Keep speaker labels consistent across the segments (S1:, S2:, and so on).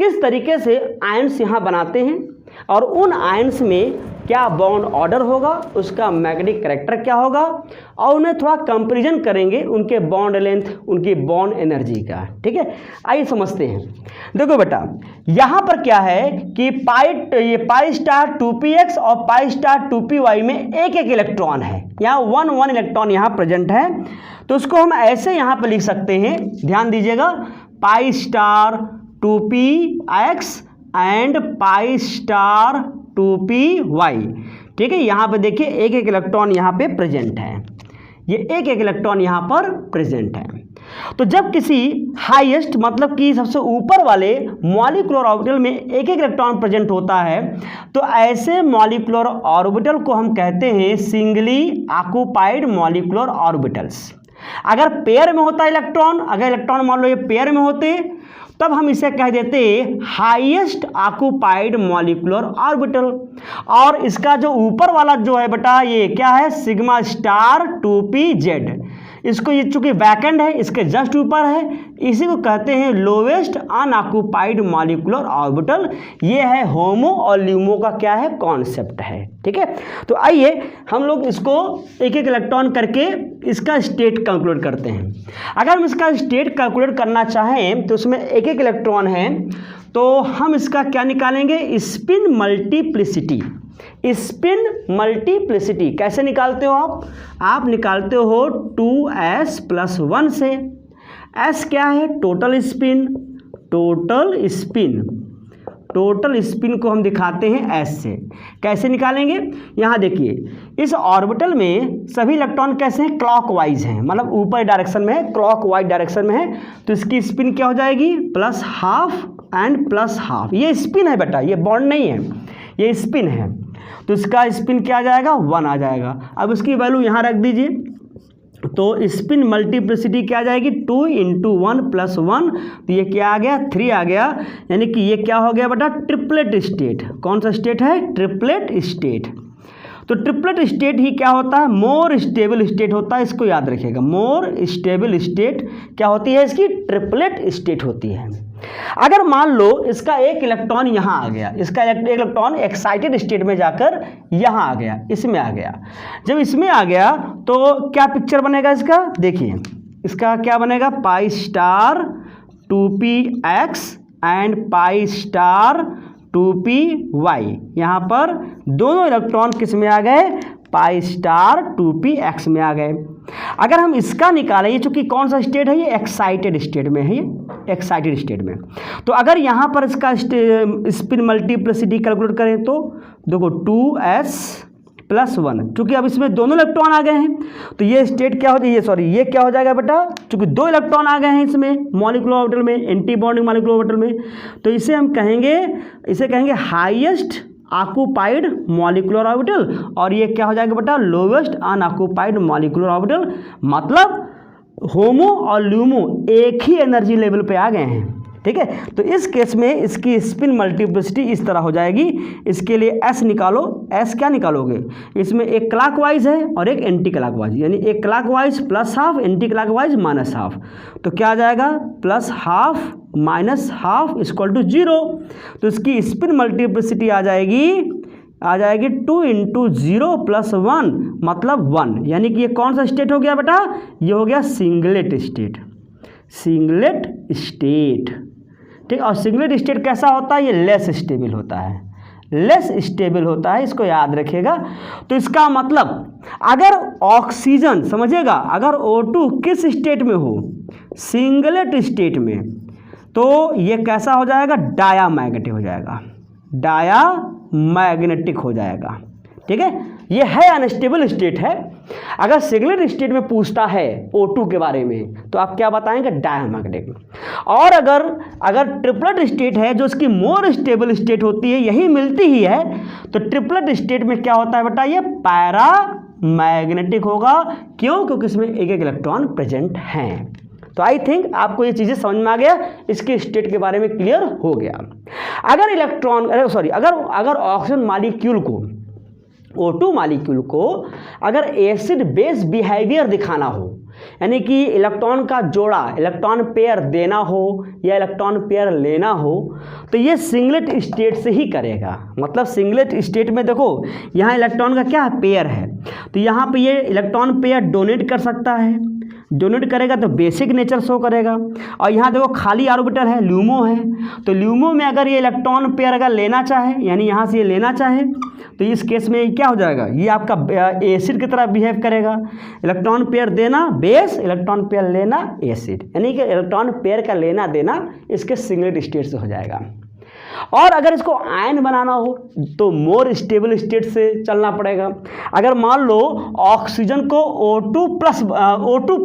S1: किस तरीके से आयन्स यहाँ बनाते हैं और उन आयन्स में क्या बॉन्ड ऑर्डर होगा, उसका मैग्नेटिक कैरेक्टर क्या होगा, और उन्हें थोड़ा कंपैरिजन करेंगे उनके बॉन्ड लेंथ, उनकी बॉन्ड एनर्जी का। ठीक है, आइए समझते हैं। देखो बेटा, यहाँ पर क्या है कि ये पाई स्टार 2px और पाई स्टार 2py में एक एक इलेक्ट्रॉन है, यहाँ 1 इलेक्ट्रॉन यहाँ प्रेजेंट है। तो उसको हम ऐसे यहाँ पर लिख सकते हैं, ध्यान दीजिएगा, pi star 2px and pi star 2py। ठीक है, यहाँ पे देखिए एक एक इलेक्ट्रॉन यहाँ पे प्रेजेंट है, ये एक एक इलेक्ट्रॉन यहाँ पर प्रेजेंट है। तो जब किसी हाईएस्ट मतलब कि सबसे ऊपर वाले मॉलिक्यूलर ऑर्बिटल में एक एक इलेक्ट्रॉन प्रेजेंट होता है, तो ऐसे मॉलिक्यूलर ऑर्बिटल को हम कहते हैं सिंगली ऑक्युपाइड मॉलिक्यूलर ऑर्बिटल्स। अगर पेयर में होता है इलेक्ट्रॉन, अगर इलेक्ट्रॉन मान लो ये पेयर में होते, तब हम इसे कह देते हाईएस्ट ऑक्युपाइड मॉलिक्यूलर ऑर्बिटल। और इसका जो ऊपर वाला जो है बेटा, ये क्या है, सिग्मा स्टार 2pz। इसको ये चूंकि वैकेंट है, इसके जस्ट ऊपर है, इसी को कहते हैं लोवेस्ट अनऑक्युपाइड मॉलिक्यूलर ऑर्बिटल। ये है होमो और ल्यूमो का क्या है, कॉन्सेप्ट है। ठीक है, तो आइए हम लोग इसको एक एक इलेक्ट्रॉन करके इसका स्टेट कैलकुलेट करते हैं। अगर हम इसका स्टेट कैलकुलेट करना चाहें तो उसमें एक एक इलेक्ट्रॉन है, तो हम इसका क्या निकालेंगे, स्पिन मल्टीप्लिसिटी। स्पिन मल्टीप्लिसिटी कैसे निकालते हो आप निकालते हो 2s+1 से। s क्या है, टोटल स्पिन। टोटल स्पिन को हम दिखाते हैं s से। कैसे निकालेंगे, यहाँ देखिए, इस ऑर्बिटल में सभी इलेक्ट्रॉन कैसे हैं, क्लॉकवाइज हैं, मतलब ऊपर डायरेक्शन में है, क्लॉकवाइज डायरेक्शन में है। तो इसकी स्पिन क्या हो जाएगी, +½ एंड +½ ये स्पिन है बेटा, ये बॉन्ड नहीं है, ये स्पिन है। तो इसका स्पिन क्या आ जाएगा, 1 आ जाएगा। अब इसकी वैल्यू यहाँ रख दीजिए, तो स्पिन मल्टीप्लिसिटी क्या आ जाएगी, 2 × 1 + 1, तो ये क्या आ गया, 3 आ गया। यानी कि ये क्या हो गया बेटा, ट्रिपलेट स्टेट। कौन सा स्टेट है, ट्रिपलेट स्टेट। तो ट्रिपलेट स्टेट ही क्या होता है, मोर स्टेबल स्टेट होता है, इसको याद रखिएगा। मोर स्टेबल स्टेट क्या होती है, इसकी ट्रिपलेट स्टेट होती है। अगर मान लो इसका एक इलेक्ट्रॉन यहाँ आ गया, इसका एक इलेक्ट्रॉन एक्साइटेड स्टेट में जाकर यहाँ आ गया, इसमें आ गया। जब इसमें आ गया तो क्या पिक्चर बनेगा इसका, देखिए इसका क्या बनेगा, pi star 2px and pi star 2py। यहाँ पर दोनों इलेक्ट्रॉन किस में आ गए, पाई स्टार 2px में आ गए। अगर हम इसका निकालें, ये चूंकि कौन सा स्टेट है, ये एक्साइटेड स्टेट में है, ये एक्साइटेड स्टेट में। तो अगर यहाँ पर इसका स्पिन मल्टीप्लिसिटी कैलकुलेट करें तो देखो 2s+1, चूंकि अब इसमें दोनों इलेक्ट्रॉन आ गए हैं, तो ये स्टेट क्या होती है, ये क्या हो जाएगा बेटा, चूंकि 2 इलेक्ट्रॉन आ गए हैं इसमें मॉलिक्यूलर ऑर्बिटल में, एंटी बॉन्डिंग मॉलिक्यूलर ऑर्बिटल में, तो इसे हम कहेंगे, इसे कहेंगे हाईएस्ट ऑक्युपाइड मॉलिक्यूलर ऑर्बिटल। और ये क्या हो जाएगा बेटा, लोवेस्ट अनऑक्युपाइड मॉलिक्यूलर ऑर्बिटल। मतलब होमो और ल्यूमो एक ही एनर्जी लेवल पे आ गए हैं। ठीक है, तो इस केस में इसकी स्पिन मल्टीप्लिसिटी इस तरह हो जाएगी। इसके लिए s निकालो, s क्या निकालोगे, इसमें एक क्लॉकवाइज है और एक एंटी क्लॉकवाइज, यानी एक क्लॉकवाइज +½ एंटी क्लॉकवाइज -½ तो क्या आ जाएगा, +½ -½ = 0। तो इसकी स्पिन मल्टीप्लिसिटी आ जाएगी 2 × 0 + 1 मतलब 1। यानी कि ये कौन सा स्टेट हो गया बेटा, ये हो गया सिंगलेट स्टेट। ठीक, और सिंगलेट स्टेट कैसा होता है, ये लेस स्टेबल होता है, इसको याद रखिएगा। तो इसका मतलब अगर ऑक्सीजन, समझिएगा, अगर O2 किस स्टेट में हो, सिंगलेट स्टेट में, तो ये कैसा हो जाएगा, डायामैग्नेटिक हो जाएगा। ठीक है, ये है अनस्टेबल स्टेट है। अगर सिंगलेट स्टेट में पूछता है O2 के बारे में तो आप क्या बताएंगे, डायामैग्नेटिक। और अगर ट्रिपलेट स्टेट है, जो इसकी मोर स्टेबल स्टेट होती है, यही मिलती ही है, तो ट्रिपलेट स्टेट में क्या होता है बेटा, ये पैरामैग्नेटिक होगा। क्यों, क्योंकि इसमें एक एक इलेक्ट्रॉन प्रेजेंट हैं। तो आई थिंक आपको ये चीज़ें समझ में आ गया, इसके स्टेट के बारे में क्लियर हो गया। अगर ऑक्सीजन मॉलिक्यूल को, O2 मॉलिक्यूल को अगर एसिड बेस बिहेवियर दिखाना हो, यानी कि इलेक्ट्रॉन का जोड़ा, इलेक्ट्रॉन पेयर देना हो या इलेक्ट्रॉन पेयर लेना हो तो ये सिंगलेट स्टेट से ही करेगा। मतलब सिंगलेट स्टेट में देखो यहाँ इलेक्ट्रॉन का क्या है, पेयर है, तो यहाँ पे ये इलेक्ट्रॉन पेयर डोनेट कर सकता है, डोनेट करेगा तो बेसिक नेचर शो करेगा। और यहाँ देखो खाली ऑर्बिटल है, ल्यूमो है, तो ल्यूमो में अगर ये इलेक्ट्रॉन पेयर अगर लेना चाहे, यानी यहाँ से ये लेना चाहे, तो इस केस में क्या हो जाएगा, ये आपका एसिड की तरह बिहेव करेगा। इलेक्ट्रॉन पेयर देना बेस, इलेक्ट्रॉन पेयर लेना एसिड, यानी कि इलेक्ट्रॉन पेयर का लेना देना इसके सिंगलेट स्टेट से हो जाएगा। और अगर इसको आयन बनाना हो तो मोर स्टेबल स्टेट से चलना पड़ेगा। अगर मान लो ऑक्सीजन को O2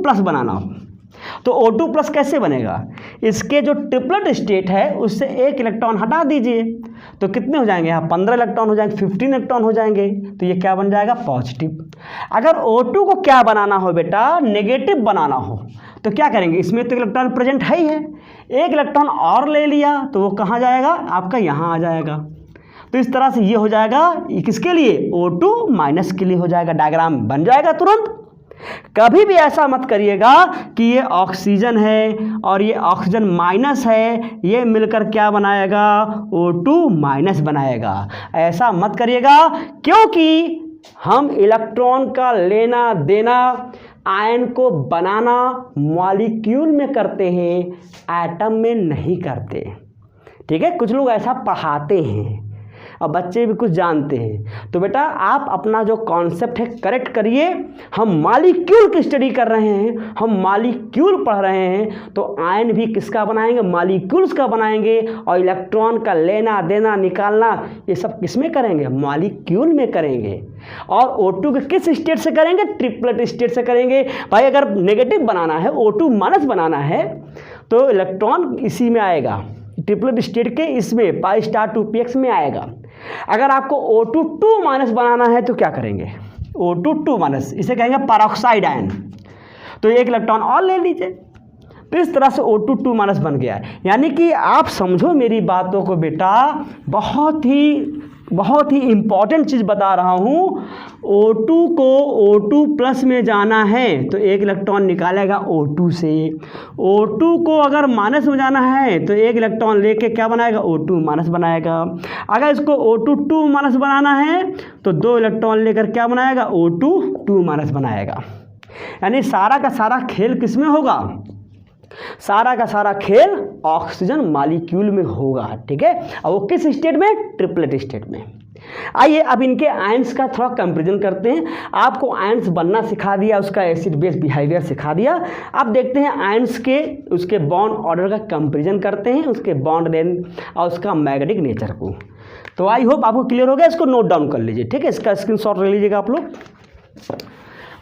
S1: प्लस बनाना हो तो O2 प्लस कैसे बनेगा, इसके जो ट्रिपलेट स्टेट है उससे एक इलेक्ट्रॉन हटा दीजिए तो कितने हो जाएंगे, यहाँ 15 इलेक्ट्रॉन हो जाएंगे, 15 इलेक्ट्रॉन हो जाएंगे, तो ये क्या बन जाएगा, पॉजिटिव। अगर O2 को क्या बनाना हो बेटा, नेगेटिव बनाना हो तो क्या करेंगे, इसमें तो इलेक्ट्रॉन प्रेजेंट है ही है, एक इलेक्ट्रॉन और ले लिया तो वो कहाँ जाएगा, आपका यहाँ आ जाएगा। तो इस तरह से ये हो जाएगा, किसके लिए, O2 माइनस के लिए हो जाएगा, डायग्राम बन जाएगा तुरंत। कभी भी ऐसा मत करिएगा कि ये ऑक्सीजन है और ये ऑक्सीजन माइनस है, ये मिलकर क्या बनाएगा, O2 माइनस बनाएगा, ऐसा मत करिएगा, क्योंकि हम इलेक्ट्रॉन का लेना देना, आयन को बनाना मॉलिक्यूल में करते हैं, एटम में नहीं करते। ठीक है, कुछ लोग ऐसा पढ़ाते हैं और बच्चे भी कुछ जानते हैं, तो बेटा आप अपना जो कॉन्सेप्ट है करेक्ट करिए। हम मॉलिक्यूल की स्टडी कर रहे हैं, हम मॉलिक्यूल पढ़ रहे हैं, तो आयन भी किसका बनाएंगे, मॉलिक्यूल्स का बनाएंगे, और इलेक्ट्रॉन का लेना देना निकालना ये सब किस में करेंगे, मॉलिक्यूल में करेंगे। और O2 के किस स्टेट से करेंगे, ट्रिपलेट स्टेट से करेंगे। भाई अगर नेगेटिव बनाना है, O2 माइनस बनाना है, तो इलेक्ट्रॉन इसी में आएगा, ट्रिपलेट स्टेट के इसमें π*2px में आएगा। अगर आपको O2 माइनस बनाना है तो क्या करेंगे, O2 माइनस, इसे कहेंगे पैरोक्साइड आयन, तो एक इलेक्ट्रॉन और ले लीजिए, तो इस तरह से O2 माइनस बन गया। यानी कि आप समझो मेरी बातों को बेटा, बहुत ही इम्पॉर्टेंट चीज़ बता रहा हूँ। O2 को O2 प्लस में जाना है तो एक इलेक्ट्रॉन निकालेगा O2 से, O2 को अगर माइनस में जाना है तो एक इलेक्ट्रॉन लेके क्या बनाएगा, O2 माइनस बनाएगा। अगर इसको O2 माइनस बनाना है तो 2 इलेक्ट्रॉन लेकर क्या बनाएगा, O2 माइनस बनाएगा। यानी सारा का सारा खेल किस में होगा, सारा का सारा खेल ऑक्सीजन मॉलिक्यूल में होगा। ठीक है, और वो किस स्टेट में, ट्रिपलेट स्टेट में। आइए अब इनके आयंस का थोड़ा कंपैरिजन करते हैं। आपको आयंस बनना सिखा दिया, उसका एसिड बेस बिहेवियर सिखा दिया। अब देखते हैं आयंस के उसके बॉन्ड ऑर्डर का कंपैरिजन करते हैं, उसके बॉन्ड लेंथ और उसका मैग्नेटिक नेचर को। तो आई होप आपको क्लियर हो गया, इसको नोट डाउन कर लीजिए। ठीक है, इसका स्क्रीनशॉट ले लीजिएगा आप लोग।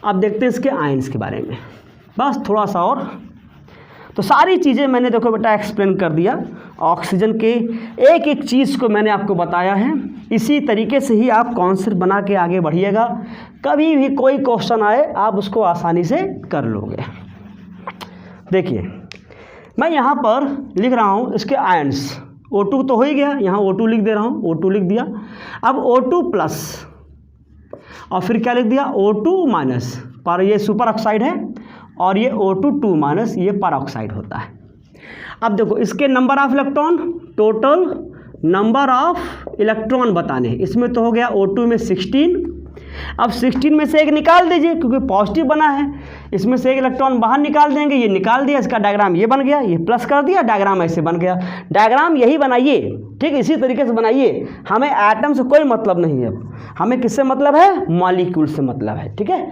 S1: अब देखते हैं इसके आयंस के बारे में, बस थोड़ा सा और। तो सारी चीज़ें मैंने देखो बेटा एक्सप्लेन कर दिया, ऑक्सीजन के एक एक चीज़ को मैंने आपको बताया है। इसी तरीके से ही आप कॉन्सेप्ट बना के आगे बढ़िएगा, कभी भी कोई क्वेश्चन आए आप उसको आसानी से कर लोगे। देखिए मैं यहाँ पर लिख रहा हूँ इसके आयंस, O2 तो हो ही गया, यहाँ O2 लिख दे रहा हूँ, O2 लिख दिया। अब O2 प्लस और फिर क्या लिख दिया, O2 माइनस, पर ये सुपर ऑक्साइड है, और ये O2 माइनस ये पैरोक्साइड होता है। अब देखो इसके number of electron, total number of electron बताने, इसमें तो हो गया O2 में 16। अब 16 में से एक निकाल दीजिए क्योंकि पॉजिटिव बना है, इसमें से एक इलेक्ट्रॉन बाहर निकाल देंगे, ये निकाल दिया, इसका डायग्राम ये बन गया, ये प्लस कर दिया, डायग्राम ऐसे बन गया। डायग्राम यही बनाइए, ठीक, इसी तरीके से बनाइए। हमें एटम से कोई मतलब नहीं है, हमें किससे मतलब है, मॉलिक्यूल से मतलब है। ठीक है,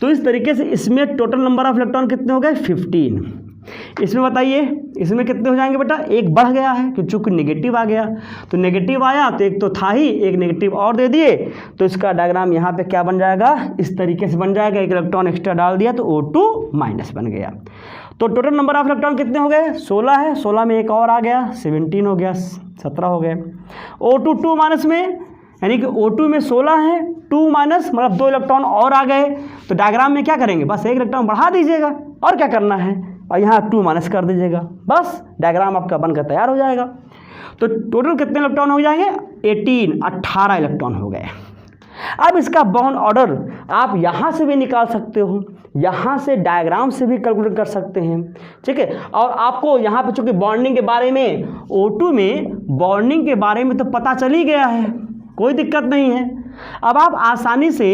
S1: तो इस तरीके से इसमें टोटल नंबर ऑफ इलेक्ट्रॉन कितने हो गए, 15। इसमें बताइए इसमें कितने हो जाएंगे बेटा, एक बढ़ गया है क्योंकि चूँकि नेगेटिव आ गया, तो नेगेटिव आया तो एक तो था ही, एक नेगेटिव और दे दिए, तो इसका डायग्राम यहाँ पे क्या बन जाएगा, इस तरीके से बन जाएगा। एक इलेक्ट्रॉन एक्स्ट्रा डाल दिया तो O2 माइनस बन गया। तो टोटल नंबर ऑफ इलेक्ट्रॉन कितने हो गए, 16 है, 16 में एक और आ गया, 17 हो गया, 17 हो गए। O2 माइनस में, यानी कि O2 में 16 है, 2 माइनस मतलब 2 इलेक्ट्रॉन और आ गए, तो डायग्राम में क्या करेंगे, बस एक इलेक्ट्रॉन बढ़ा दीजिएगा और क्या करना है, और यहाँ 2 माइनस कर दीजिएगा, बस डायग्राम आपका बनकर तैयार हो जाएगा। तो टोटल कितने इलेक्ट्रॉन हो जाएंगे, 18 इलेक्ट्रॉन हो गए। अब इसका बॉन्ड ऑर्डर आप यहाँ से भी निकाल सकते हो, यहाँ से डायग्राम से भी कैलकुलेट कर सकते हैं, ठीक है। और आपको यहाँ पे चूँकि बॉन्डिंग के बारे में O2 में बॉन्डिंग के बारे में तो पता चल ही गया है, कोई दिक्कत नहीं है। अब आप आसानी से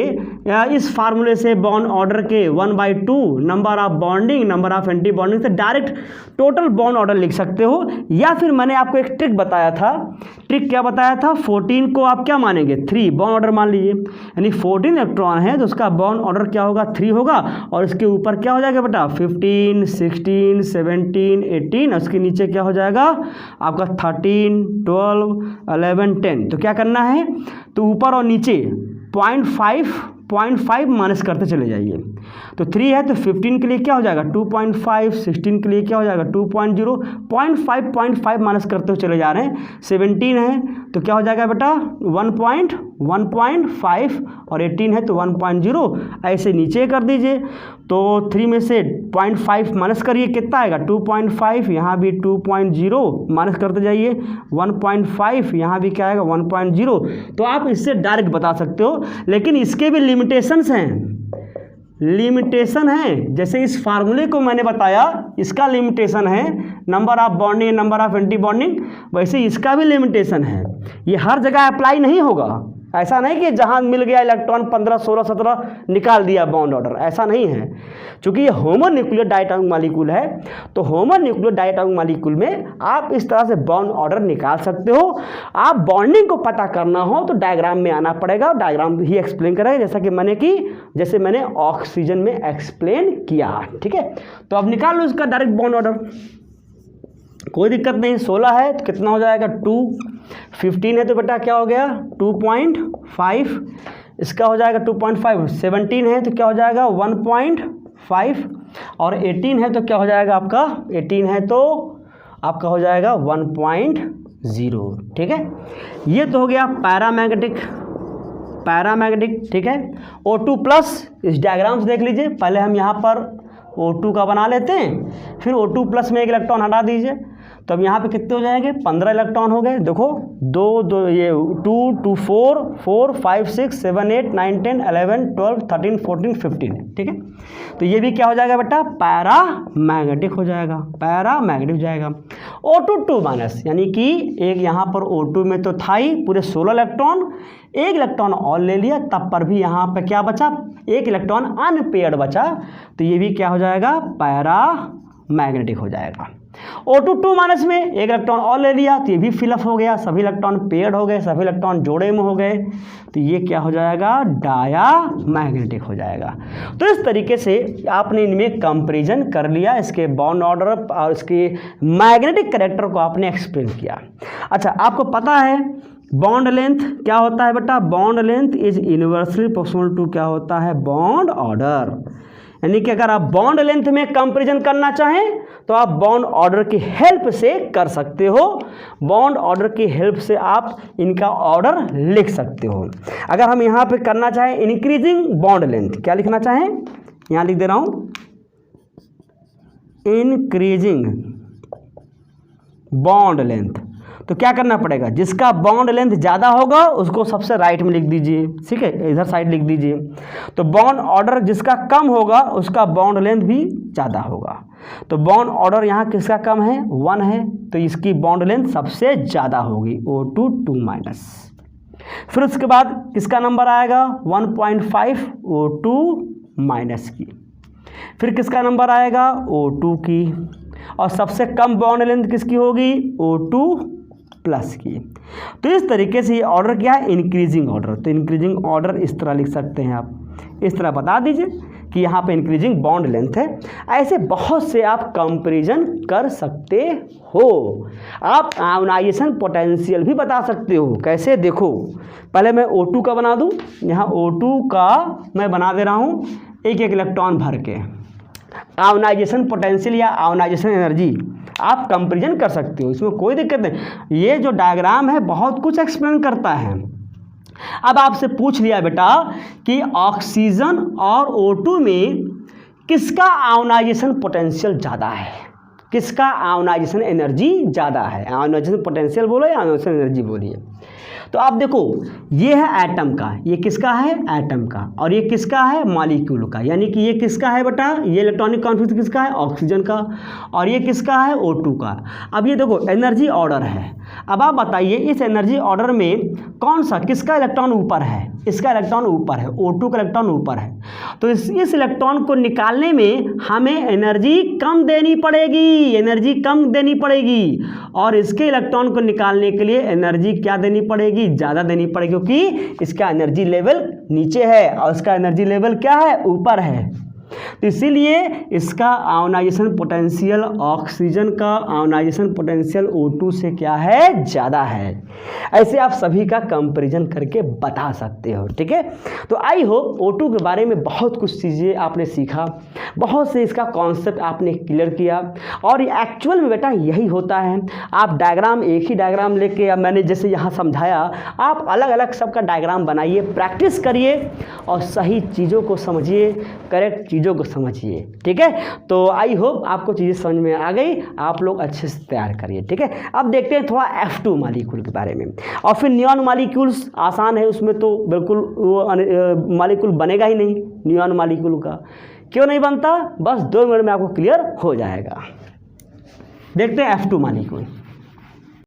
S1: इस फार्मूले से बॉन्ड ऑर्डर के 1/2 number of bonding number of anti bonding से डायरेक्ट टोटल बॉन्ड ऑर्डर लिख सकते हो। या फिर मैंने आपको एक ट्रिक बताया था, ट्रिक क्या बताया था, 14 को आप क्या मानेंगे 3 बॉन्ड ऑर्डर मान लीजिए, यानी 14 इलेक्ट्रॉन है तो उसका बॉन्ड ऑर्डर क्या होगा 3 होगा, और इसके ऊपर क्या हो जाएगा बेटा 15 16 17 18, और उसके नीचे क्या हो जाएगा आपका 13 12 11 10। तो क्या करना है, तो ऊपर और नीचे 0.5 माइनस करते चले जाइए। तो 3 है तो 15 के लिए क्या हो जाएगा 2.5, 16 के लिए क्या हो जाएगा 2.0, 0.5 माइनस करते हुए चले जा रहे हैं। 17 है तो क्या हो जाएगा बेटा 1.5, और 18 है तो 1.0, ऐसे नीचे कर दीजिए। तो 3 में से 0.5 माइनस करिए, कितना आएगा 2.5, यहाँ भी 2.0 माइनस करते जाइए, 1.5, यहाँ भी क्या आएगा 1.0। तो आप इससे डायरेक्ट बता सकते हो, लेकिन इसके भी लिमिटेशंस हैं, लिमिटेशन है। जैसे इस फार्मूले को मैंने बताया, इसका लिमिटेशन है number of bonding number of anti bonding, वैसे इसका भी लिमिटेशन है। ये हर जगह अप्लाई नहीं होगा, ऐसा नहीं कि जहाँ मिल गया इलेक्ट्रॉन 15 16 17 निकाल दिया बॉन्ड ऑर्डर, ऐसा नहीं है। चूँकि ये होमोन्यूक्लियर डायटोमिक मॉलिक्यूल है, तो होमोन्यूक्लियर डायटोमिक मॉलिक्यूल में आप इस तरह से बॉन्ड ऑर्डर निकाल सकते हो। आप बॉन्डिंग को पता करना हो तो डायग्राम में आना पड़ेगा, डायग्राम ही एक्सप्लेन करेगा, जैसे मैंने ऑक्सीजन में एक्सप्लेन किया, ठीक है। तो अब निकाल लो इसका डायरेक्ट बॉन्ड ऑर्डर, कोई दिक्कत नहीं। 16 है तो कितना हो जाएगा 2, 15 है तो बेटा क्या हो गया 2.5, इसका हो जाएगा 2.5, 17 है तो क्या हो जाएगा 1.5, और 18 है तो क्या हो जाएगा आपका 18 है तो आपका हो जाएगा 1.0, ठीक है। ये तो हो गया पैरामैग्नेटिक, ठीक है। O2 प्लस इस डायग्राम से देख लीजिए, पहले हम यहाँ पर O2 का बना लेते हैं, फिर O2 प्लस में एक इलेक्ट्रॉन हटा दीजिए, तो अब यहाँ पे कितने हो जाएंगे 15 इलेक्ट्रॉन हो गए। देखो 2 ये 2 2 4 4 5 6 7 8 9 10 11 12 13 14 15, ठीक है। तो ये भी क्या हो जाएगा बेटा पैरामैग्नेटिक हो जाएगा, पैरामैग्नेटिक हो जाएगा। O2 2 माइनस, यानी कि एक यहाँ पर O2 में तो था ही पूरे 16 इलेक्ट्रॉन, एक इलेक्ट्रॉन और ले लिया, तब पर भी यहाँ पे क्या बचा, एक इलेक्ट्रॉन अनपेयर्ड बचा, तो ये भी क्या हो जाएगा पैरामैग्नेटिक हो जाएगा। O2 2 माइनस में एक इलेक्ट्रॉन और ले लिया तो ये भी फिलअप हो गया, सभी इलेक्ट्रॉन पेयर्ड हो गए, सभी इलेक्ट्रॉन जोड़े में हो गए, तो ये क्या हो जाएगा डायामैग्नेटिक हो जाएगा। तो इस तरीके से आपने इनमें कंपैरिजन कर लिया, इसके बॉन्ड ऑर्डर और इसके मैग्नेटिक कैरेक्टर को आपने एक्सप्लेन किया। अच्छा, आपको पता है बॉन्ड लेंथ क्या होता है बेटा, bond length is inversely proportional to क्या होता है बॉन्ड ऑर्डर, यानी कि अगर आप बॉन्ड लेंथ में कंपैरिजन करना चाहें तो आप बॉन्ड ऑर्डर की हेल्प से कर सकते हो, बॉन्ड ऑर्डर की हेल्प से आप इनका ऑर्डर लिख सकते हो। अगर हम यहाँ पे करना चाहें इंक्रीजिंग बॉन्ड लेंथ, क्या लिखना चाहें, यहाँ लिख दे रहा हूँ इंक्रीजिंग बॉन्ड लेंथ, तो क्या करना पड़ेगा, जिसका बॉन्ड लेंथ ज़्यादा होगा उसको सबसे राइट में लिख दीजिए, ठीक है, इधर साइड लिख दीजिए। तो बॉन्ड ऑर्डर जिसका कम होगा उसका बॉन्ड लेंथ भी ज़्यादा होगा। तो बॉन्ड ऑर्डर यहाँ किसका कम है 1 है, तो इसकी बॉन्ड लेंथ सबसे ज़्यादा होगी O2 2 माइनस। फिर उसके बाद किसका नंबर आएगा 1.5 O2 माइनस की, फिर किसका नंबर आएगा O2 की, और सबसे कम बॉन्ड लेंथ किसकी होगी O2 प्लस की। तो इस तरीके से ये ऑर्डर क्या है इंक्रीजिंग ऑर्डर, तो इंक्रीजिंग ऑर्डर इस तरह लिख सकते हैं आप, इस तरह बता दीजिए कि यहाँ पे इंक्रीजिंग बॉन्ड लेंथ है। ऐसे बहुत से आप कंपैरिजन कर सकते हो। आप आयोनाइजेशन पोटेंशियल भी बता सकते हो, कैसे देखो, पहले मैं O2 का बना दूँ, यहाँ O2 का मैं बना दे रहा हूँ एक एक इलेक्ट्रॉन भर के, आयोनाइजेशन पोटेंशियल या आयोनाइजेशन एनर्जी आप कंपैरिजन कर सकते हो, इसमें कोई दिक्कत नहीं। ये जो डायग्राम है बहुत कुछ एक्सप्लेन करता है। अब आपसे पूछ लिया बेटा कि ऑक्सीजन और O2 में किसका आयोनाइजेशन पोटेंशियल ज़्यादा है, किसका आयोनाइजेशन एनर्जी ज़्यादा है, आयोनाइजेशन पोटेंशियल बोलो या आयोनाइजेशन एनर्जी बोलिए। तो आप देखो ये है एटम का, ये किसका है एटम का, और ये किसका है मॉलिक्यूल का, यानी कि ये किसका है बेटा, ये इलेक्ट्रॉनिक कॉन्फिगरेशन किसका है ऑक्सीजन का, और ये किसका है O2 का। अब ये देखो एनर्जी ऑर्डर है। अब आप बताइए इस एनर्जी ऑर्डर में कौन सा किसका इलेक्ट्रॉन ऊपर है, इसका इलेक्ट्रॉन ऊपर है, O2 का इलेक्ट्रॉन ऊपर है। तो इस इलेक्ट्रॉन को निकालने में हमें एनर्जी कम देनी पड़ेगी, एनर्जी कम देनी पड़ेगी, और इसके इलेक्ट्रॉन को निकालने के लिए एनर्जी क्या देनी पड़ेगी, ज़्यादा देनी पड़ेगी, क्योंकि इसका एनर्जी लेवल नीचे है और इसका एनर्जी लेवल क्या है ऊपर है। तो इसीलिए इसका आयोनाइजेशन पोटेंशियल ऑक्सीजन का आयोनाइजेशन पोटेंशियल O2 से क्या है ज़्यादा है। ऐसे आप सभी का कंपैरिजन करके बता सकते हो, ठीक है। तो आई होप O2 के बारे में बहुत कुछ चीज़ें आपने सीखा, बहुत से इसका कॉन्सेप्ट आपने क्लियर किया, और एक्चुअल में बेटा यही होता है। आप डायग्राम एक ही डायग्राम लेके, अब मैंने जैसे यहाँ समझाया, आप अलग अलग सबका डायग्राम बनाइए, प्रैक्टिस करिए और सही चीज़ों को समझिए, करेक्ट चीज़ों को समझिए, ठीक है। तो आई होप आपको चीज़ें समझ में आ गई, आप लोग अच्छे से तैयार करिए, ठीक है। अब देखते हैं थोड़ा F2 मॉलिक्यूल के बारे में, और फिर नियॉन मॉलिक्यूल्स आसान है, उसमें तो बिल्कुल वो मॉलिक्यूल बनेगा ही नहीं नियॉन मॉलिक्यूल का। क्यों नहीं बनता, बस 2 मिनट में आपको क्लियर हो जाएगा। देखते हैं F2 मॉलिक्यूल।